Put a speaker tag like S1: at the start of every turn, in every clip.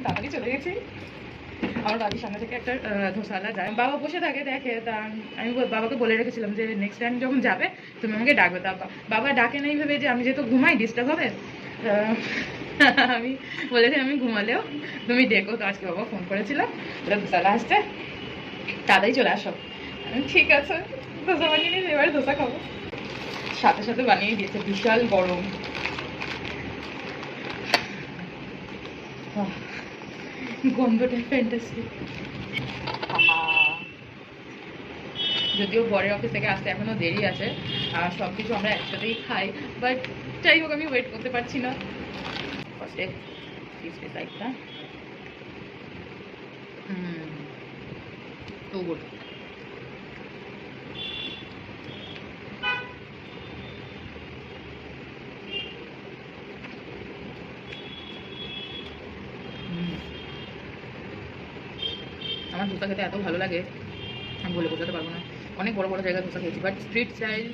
S1: তাড়াতাড়ি চলে গেছি। আমার বাড়ির সামনে থেকে একটা ধোসাওয়ালা যায়, বাবা বসে থাকে দেখে, তা আমি বাবাকে বলে রেখেছিলাম যে নেক্সট টাইম যখন যাবে তুমি আমাকে ডাকবে। তা বাবা ডাকে নাই ভেবে যে আমি যেহেতু ঘুমাই ডিস্টার্ব হবে, আমি বলেছি আমি ঘুমালেও তুমি ডেকো। তো আজকে বাবা ফোন করেছিল, ধোসাওয়ালা আসছে, তাড়াতাড়ি চলে আসো। ঠিক আছে, ধোসা বানিয়ে নিয়ে এবার ধোসা খাবো। সাথে সাথে বানিয়ে দিয়েছে, বিশাল গরম। গন্ধটা ফ্যান্টাস্টিক। যদিও বরের অফিস থেকে আসতে এখনো দেরি আছে, আর সব কিছু আমরা একসাথেই খাই, বাট যাই হোক আমি ওয়েট করতে পারছি না। ফার্স্টে সাইডটা তো গুড। আমার ধোসা খেতে এত ভালো লাগে আমি বলে বোঝাতে পারবো না। অনেক বড় বড় জায়গায় ধোসা খেয়েছি, বাট স্ট্রিট স্টাইল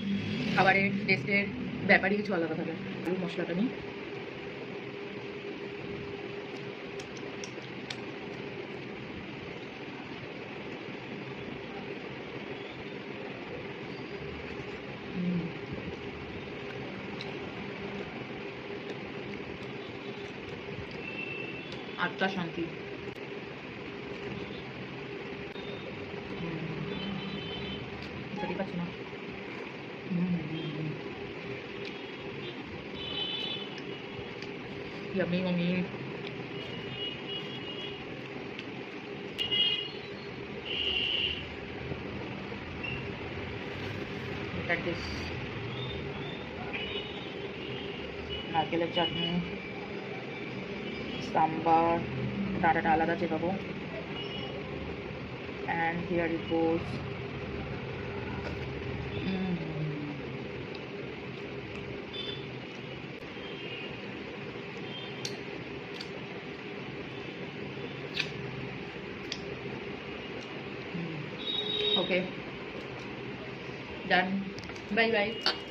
S1: খাবারের টেস্টের ব্যাপারই কিছু আলাদা থাকে। আলু মশলাটা নিই। আত্মা শান্তি। খেতে পারছি না। Yummy, yummy. Look at this. নারকেলের চাটনি, সাম্বার, ডাঁটাটা আলাদা চেপাবো, and here it goes. Okay, done. Bye bye.